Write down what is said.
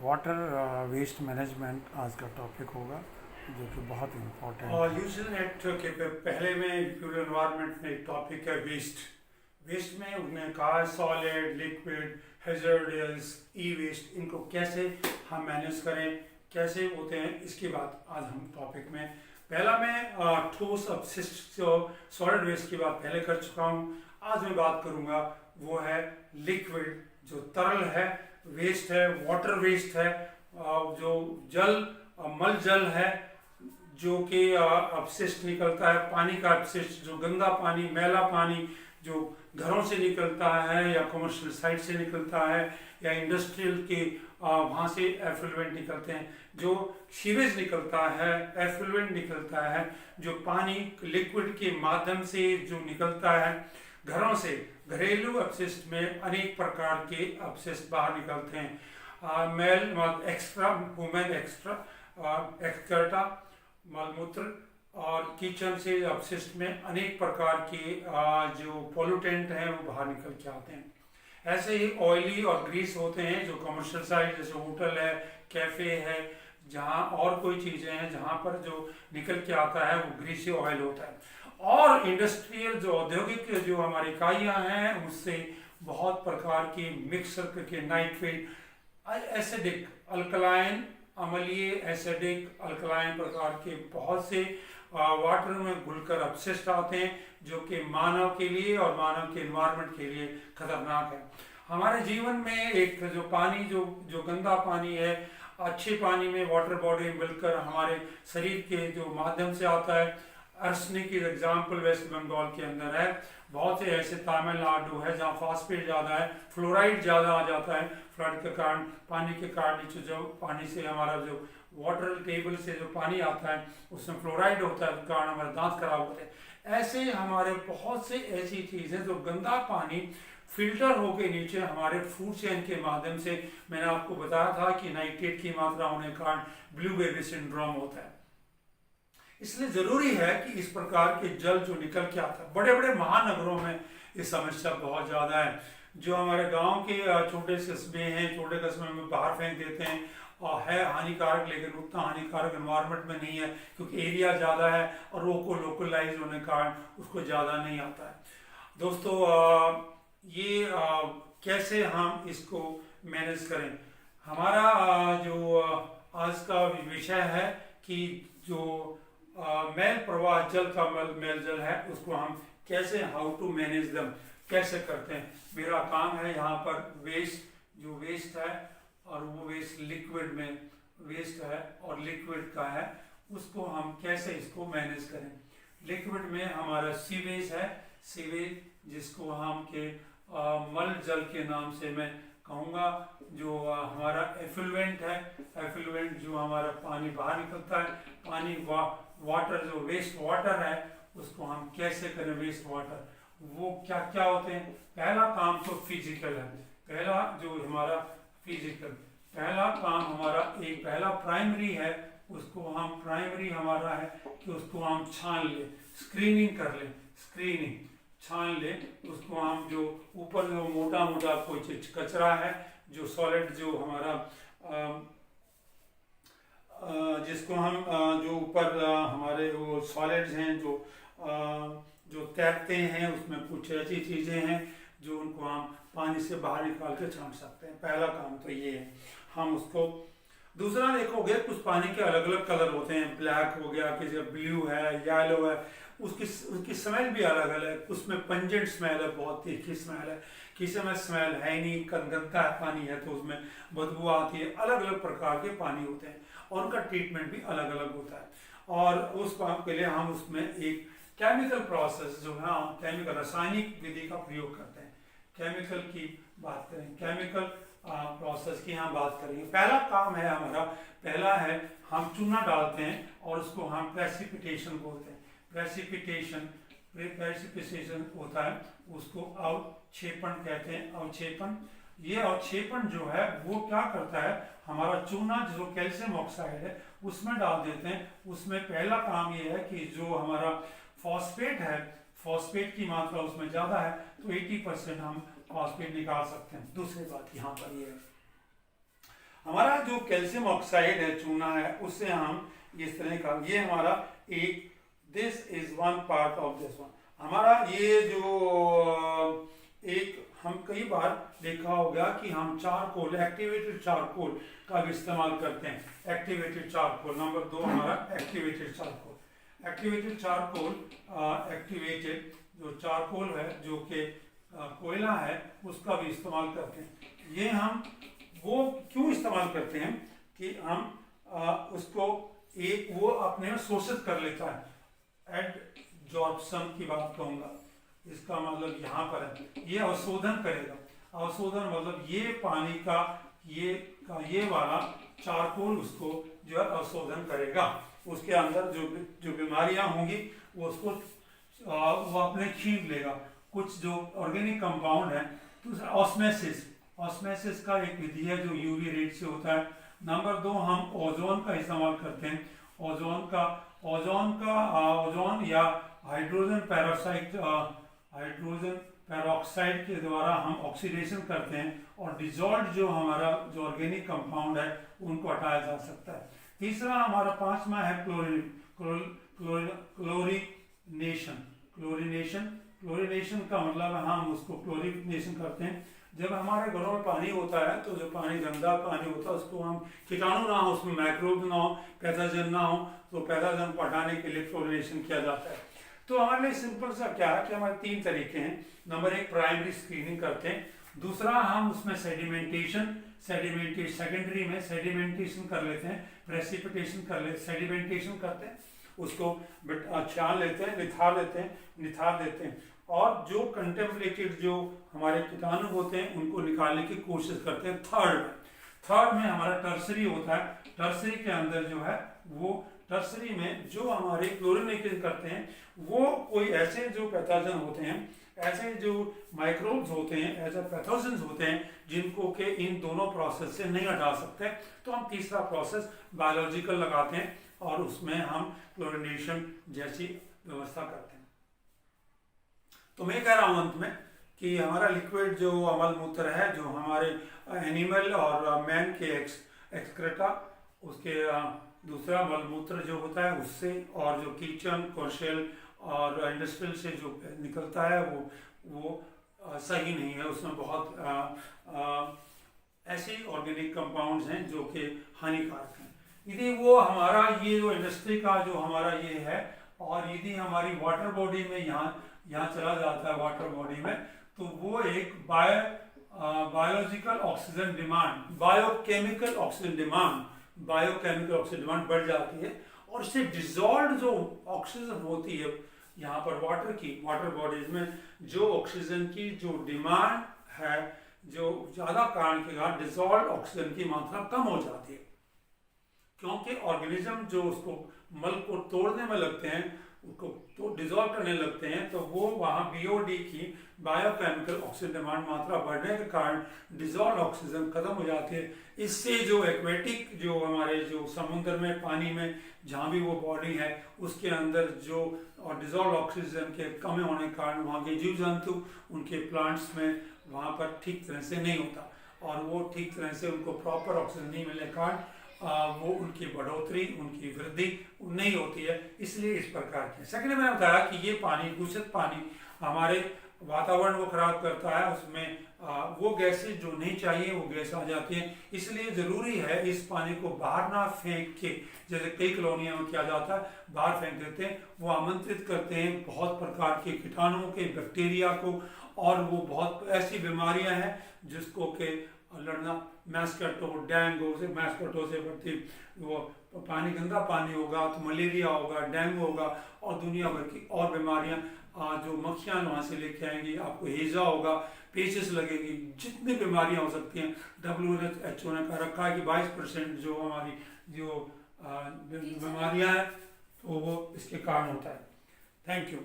Water waste management आज का topic होगा जो कि बहुत इम्पोर्टेंट है। यूजल नेट के पहले में प्योर एनवायरनमेंट में एक टॉपिक है वेस्ट। वेस्ट में उन्होंने कहा सॉलिड, लिक्विड, हैजर्डियस, ई वेस्ट, इनको कैसे हम मैनेज करें, कैसे होते हैं, इसकी बात आज हम टॉपिक में। पहला मैं ठोस अपशिष्ट जो सॉलिड वेस्ट की बात पहले कर चुका हूँ। आज मैं बात करूँगा वो है लिक्विड, जो तरल है, वेस्ट है, वाटर वेस्ट है, जो जल मल जल है, जो कि अपशिष्ट निकलता है, पानी का अपशिष्ट, जो गंदा पानी, मैला पानी जो घरों से निकलता है या कमर्शियल साइट से निकलता है या इंडस्ट्रियल के वहाँ से एफ्लुएंट निकलते हैं, जो सीवेज निकलता है, एफ्लुएंट निकलता है, जो पानी लिक्विड के माध्यम से जो निकलता है घरों से। घरेलू अपशिष्ट में अनेक प्रकार के अपशिष्ट बाहर निकलते हैं। मेल एक्स्ट्रा, वुमेन एक्स्ट्रा, एक्सकर्टा, मलमूत्र और किचन से अपशिष्ट में अनेक प्रकार के जो पोल्यूटेंट हैं वो बाहर निकल के आते हैं। ऐसे ही ऑयली और ग्रीस होते हैं जो कमर्शियल साइट जैसे होटल है, कैफे है, जहाँ और कोई चीज़ें हैं जहाँ पर जो निकल के आता है वो ग्रीसी ऑयल होता है। और इंडस्ट्रियल जो औद्योगिक जो हमारी इकाइयाँ हैं उससे बहुत प्रकार के मिक्सर करके नाइट्रेट, एसिडिक, अल्कलाइन, अम्लीय, एसिडिक, अल्कलाइन प्रकार के बहुत से वाटर में घुलकर अपशिष्ट आते हैं जो कि मानव के लिए और मानव के एनवायरनमेंट के लिए खतरनाक है। हमारे जीवन में एक जो पानी जो गंदा पानी है, अच्छे पानी में वाटर बॉडी मिलकर हमारे शरीर के जो माध्यम से आता है। अर्सनिक की एग्जाम्पल वेस्ट बंगाल के अंदर है। बहुत से ऐसे तमिलनाडु है जहाँ फास्फेट ज़्यादा है, फ्लोराइड ज़्यादा आ जाता है। फ्लड के कारण, पानी के कारण नीचे जो पानी से हमारा जो वाटर टेबल से जो पानी आता है उसमें फ्लोराइड होता है, कारण हमारे दांत खराब होते हैं। ऐसे हमारे बहुत से ऐसी चीज़ें जो गंदा पानी फिल्टर होके नीचे हमारे फूड चेन के माध्यम से, मैंने आपको बताया था कि नाइट्रेट की मात्रा होने के कारण ब्लू बेबी सिंड्रोम होता है। इसलिए जरूरी है कि इस प्रकार के जल जो निकल के आता है, बड़े बड़े महानगरों में इस समस्या बहुत ज़्यादा है। जो हमारे गांव के छोटे कस्बे हैं, छोटे कस्बे में बाहर फेंक देते हैं और है हानिकारक, लेकिन उतना हानिकारक एनवायरनमेंट में नहीं है क्योंकि एरिया ज़्यादा है और लोकलाइज होने के कारण उसको ज़्यादा नहीं आता है। दोस्तों ये कैसे हम इसको मैनेज करें, हमारा जो आज का विषय है कि जो मैल प्रवाह जल का मैल जल है उसको हम कैसे, हाउ टू मैनेज दम, कैसे करते हैं। मेरा काम है यहाँ पर वेस्ट, जो वेस्ट है और वो वेस्ट लिक्विड में वेस्ट है और लिक्विड का है, उसको हम कैसे इसको मैनेज करें। लिक्विड में हमारा सीवेज है, सीवेज जिसको हम के मल जल के नाम से मैं कहूँगा। जो हमारा एफ्लुएंट है, एफ्लुएंट जो हमारा पानी बाहर निकलता है, पानी वाटर जो वेस्ट वाटर है उसको हम कैसे करें। वेस्ट वाटर वो क्या क्या होते हैं। पहला काम तो फिजिकल है, पहला जो हमारा फिजिकल, पहला काम हमारा एक पहला प्राइमरी है, उसको हम प्राइमरी हमारा है कि उसको हम छान लें, स्क्रीनिंग कर लें, स्क्रीनिंग छान लें उसको हम। जो ऊपर जो मोटा मोटा कोई कचरा है, जो सॉलिड जो हमारा जिसको हम जो ऊपर हमारे वो सॉलिड्स हैं जो तैरते हैं, उसमें कुछ ऐसी चीज़ें हैं जो उनको हम पानी से बाहर निकाल के छान सकते हैं। पहला काम तो ये है हम उसको। दूसरा देखोगे कुछ पानी के अलग अलग कलर होते हैं, ब्लैक हो गया, किसी ब्लू है, येलो है, उसकी स्मेल भी अलग अलग, उसमें पंजेंट स्मेल है, बहुत तीखी स्मेल है, किसी में स्मेल है नहीं, गंदा पानी है तो उसमें बदबू आती है। अलग अलग प्रकार के पानी होते हैं और उनका ट्रीटमेंट भी अलग अलग होता है। और उस काम के लिए हम उसमें एक केमिकल प्रोसेस जो है, केमिकल रासायनिक विधि का प्रयोग करते हैं। केमिकल की बात करें, केमिकल प्रोसेस की हम बात करेंगे। पहला काम है हमारा, पहला है हम चूना डालते हैं और उसको हम प्रेसिपिटेशन बोलते हैं। प्रेसिपिटेशन होता है, उसको अवक्षेपण कहते हैं। अवक्षेपण, ये अवक्षेपण जो है वो क्या करता है, हमारा चूना जो कैल्शियम ऑक्साइड है उसमें डाल देते हैं। उसमें पहला काम ये है कि जो हमारा फॉस्फेट है, फॉस्फेट की मात्रा उसमें ज़्यादा है तो 80% हम फॉस्फेट निकाल सकते हैं। दूसरी बात यहाँ पर ये है हमारा जो कैल्शियम ऑक्साइड है, चूना है, उससे हम इस तरह का, ये हमारा एक, this is one part of this one. हमारा ये जो एक, हम कई बार देखा होगा कि हम चारकोल, एक्टिवेटेड चारकोल का भी इस्तेमाल करते हैं। एक्टिवेटेड चारकोल नंबर 2 हमारा activated charcoal. Activated charcoal, activated जो चारकोल है, जो कि कोयला है, उसका भी इस्तेमाल करते हैं। ये हम वो क्यों इस्तेमाल करते हैं कि हम उसको एक वो अपने में शोषित कर लेता है। एडजॉर्प्शन की बात कहूँगा, इसका मतलब यहाँ पर है, ये अवशोधन करेगा। अवशोधन मतलब ये पानी का ये वाला चारकोल उसको जो है अवशोधन करेगा। उसके अंदर जो बीमारियां होंगी वो उसको वो अपने खींच लेगा। कुछ जो ऑर्गेनिक कंपाउंड है, तो ऑस्मेसिस का एक विधि है जो यूवी रेट से होता है। नंबर 2 हम ओजोन का इस्तेमाल करते हैं। ओजोन या हाइड्रोजन पेरोक्साइड के द्वारा हम ऑक्सीडेशन करते हैं और डिजॉल्व जो हमारा जो ऑर्गेनिक कंपाउंड है उनको हटाया जा सकता है। तीसरा हमारा 5वां है क्लोरीनेशन का मतलब हम उसको क्लोरीनेशन करते हैं। जब हमारे घरों में पानी होता है तो जो पानी गंदा पानी होता है उसको हम कीटाणु ना हो, उसमें माइक्रोब ना हो, पैथोजन ना हो, तो पैथोजन को हटाने के लिए क्लोरीनेशन किया जाता है। तो हमारे लिए सिंपल सा क्या है कि हमारे 3 तरीके हैं। नंबर 1 प्राइमरी स्क्रीनिंग करते हैं। दूसरा हम उसमें सेडिमेंटेशन में सेडिमेंटेशन कर लेते हैं, प्रेसिपिटेशन कर लेते, सेडिमेंटेशन करते हैं, उसको छान लेते हैं, निथार देते हैं और जो कंटेम्पलेटेड जो हमारे कीटाणु होते हैं उनको निकालने की कोशिश करते हैं। थर्ड में हमारा टर्सरी होता है। टर्सरी के अंदर जो है वो टर्सरी में जो हमारे क्लोरीनेशन करते हैं वो कोई ऐसे जो पैथोजन होते हैं, ऐसे जो माइक्रोब्स होते हैं, ऐसे पैथोजन्स होते हैं जिनको के इन दोनों प्रोसेस से नहीं हटा सकते, तो हम तीसरा प्रोसेस बायोलॉजिकल लगाते हैं और उसमें हम क्लोरीनेशन जैसी व्यवस्था करते हैं। तो मैं कह रहा हूं अंत में कि हमारा लिक्विड जो अमल मूत्र है, जो हमारे एनिमल और मैन के एक्सक्रेटा, उसके दूसरा मलमूत्र जो होता है उससे, और जो किचन, कमर्शियल और इंडस्ट्रियल से जो निकलता है वो सही नहीं है। उसमें बहुत ऐसे ऑर्गेनिक कंपाउंड्स हैं जो कि हानिकारक हैं। यदि वो हमारा ये जो इंडस्ट्री का जो हमारा ये है, और यदि हमारी वाटर बॉडी में यहाँ चला जाता है वाटर बॉडी में, तो वो एक biological oxygen demand, biochemical oxygen demand बढ़ जाती है और इससे डिजॉल्व जो ऑक्सीजन होती है यहाँ पर वाटर बॉडीज में, जो ऑक्सीजन की जो डिमांड है, जो ज्यादा कारण के कारण डिजॉल्व ऑक्सीजन की मात्रा कम हो जाती है, क्योंकि ऑर्गेनिज्म जो उसको मल को तोड़ने में लगते हैं, उसको तो डिजॉल्व करने लगते हैं, तो वो वहाँ बीओडी की बायोकेमिकल ऑक्सीजन डिमांड मात्रा बढ़ने के कारण डिजॉल्व ऑक्सीजन खत्म हो जाती है। इससे जो एक्वेटिक जो हमारे जो समुद्र में, पानी में जहाँ भी वो बॉडी है उसके अंदर जो और डिजॉल्व ऑक्सीजन के कम होने के कारण वहाँ के जीव जंतु, उनके प्लांट्स में वहाँ पर ठीक तरह से नहीं होता, और वो ठीक तरह से उनको प्रॉपर ऑक्सीजन नहीं मिलने के कारण वो उनकी बढ़ोतरी, उनकी वृद्धि नहीं होती है। इसलिए इस प्रकार की। सेकंड मैंने बताया कि ये पानी, दूषित पानी हमारे वातावरण को खराब करता है, उसमें वो गैसें जो नहीं चाहिए वो गैस आ जाती है। इसलिए जरूरी है इस पानी को बाहर ना फेंक के, जैसे कई कॉलोनियों में किया जाता है, बाहर फेंक देते हैं, वो आमंत्रित करते हैं बहुत प्रकार के कीटाणुओं के, बैक्टीरिया को, और वो बहुत ऐसी बीमारियां हैं जिसको के लड़ना, मैस्केटो, डेंगू से, मैस्केटो से बढ़ती, वो पानी गंदा पानी होगा तो मलेरिया होगा, डेंगू होगा, और दुनिया भर की और बीमारियां जो मक्खियां वहाँ से लेके आएंगी, आपको हेजा होगा, पेचेस लगेगी, जितनी बीमारियां हो सकती हैं। WHO ने कहा रखा है कि 22% जो हमारी जो बीमारियां हैं तो वो इसके कारण होता है। Thank you.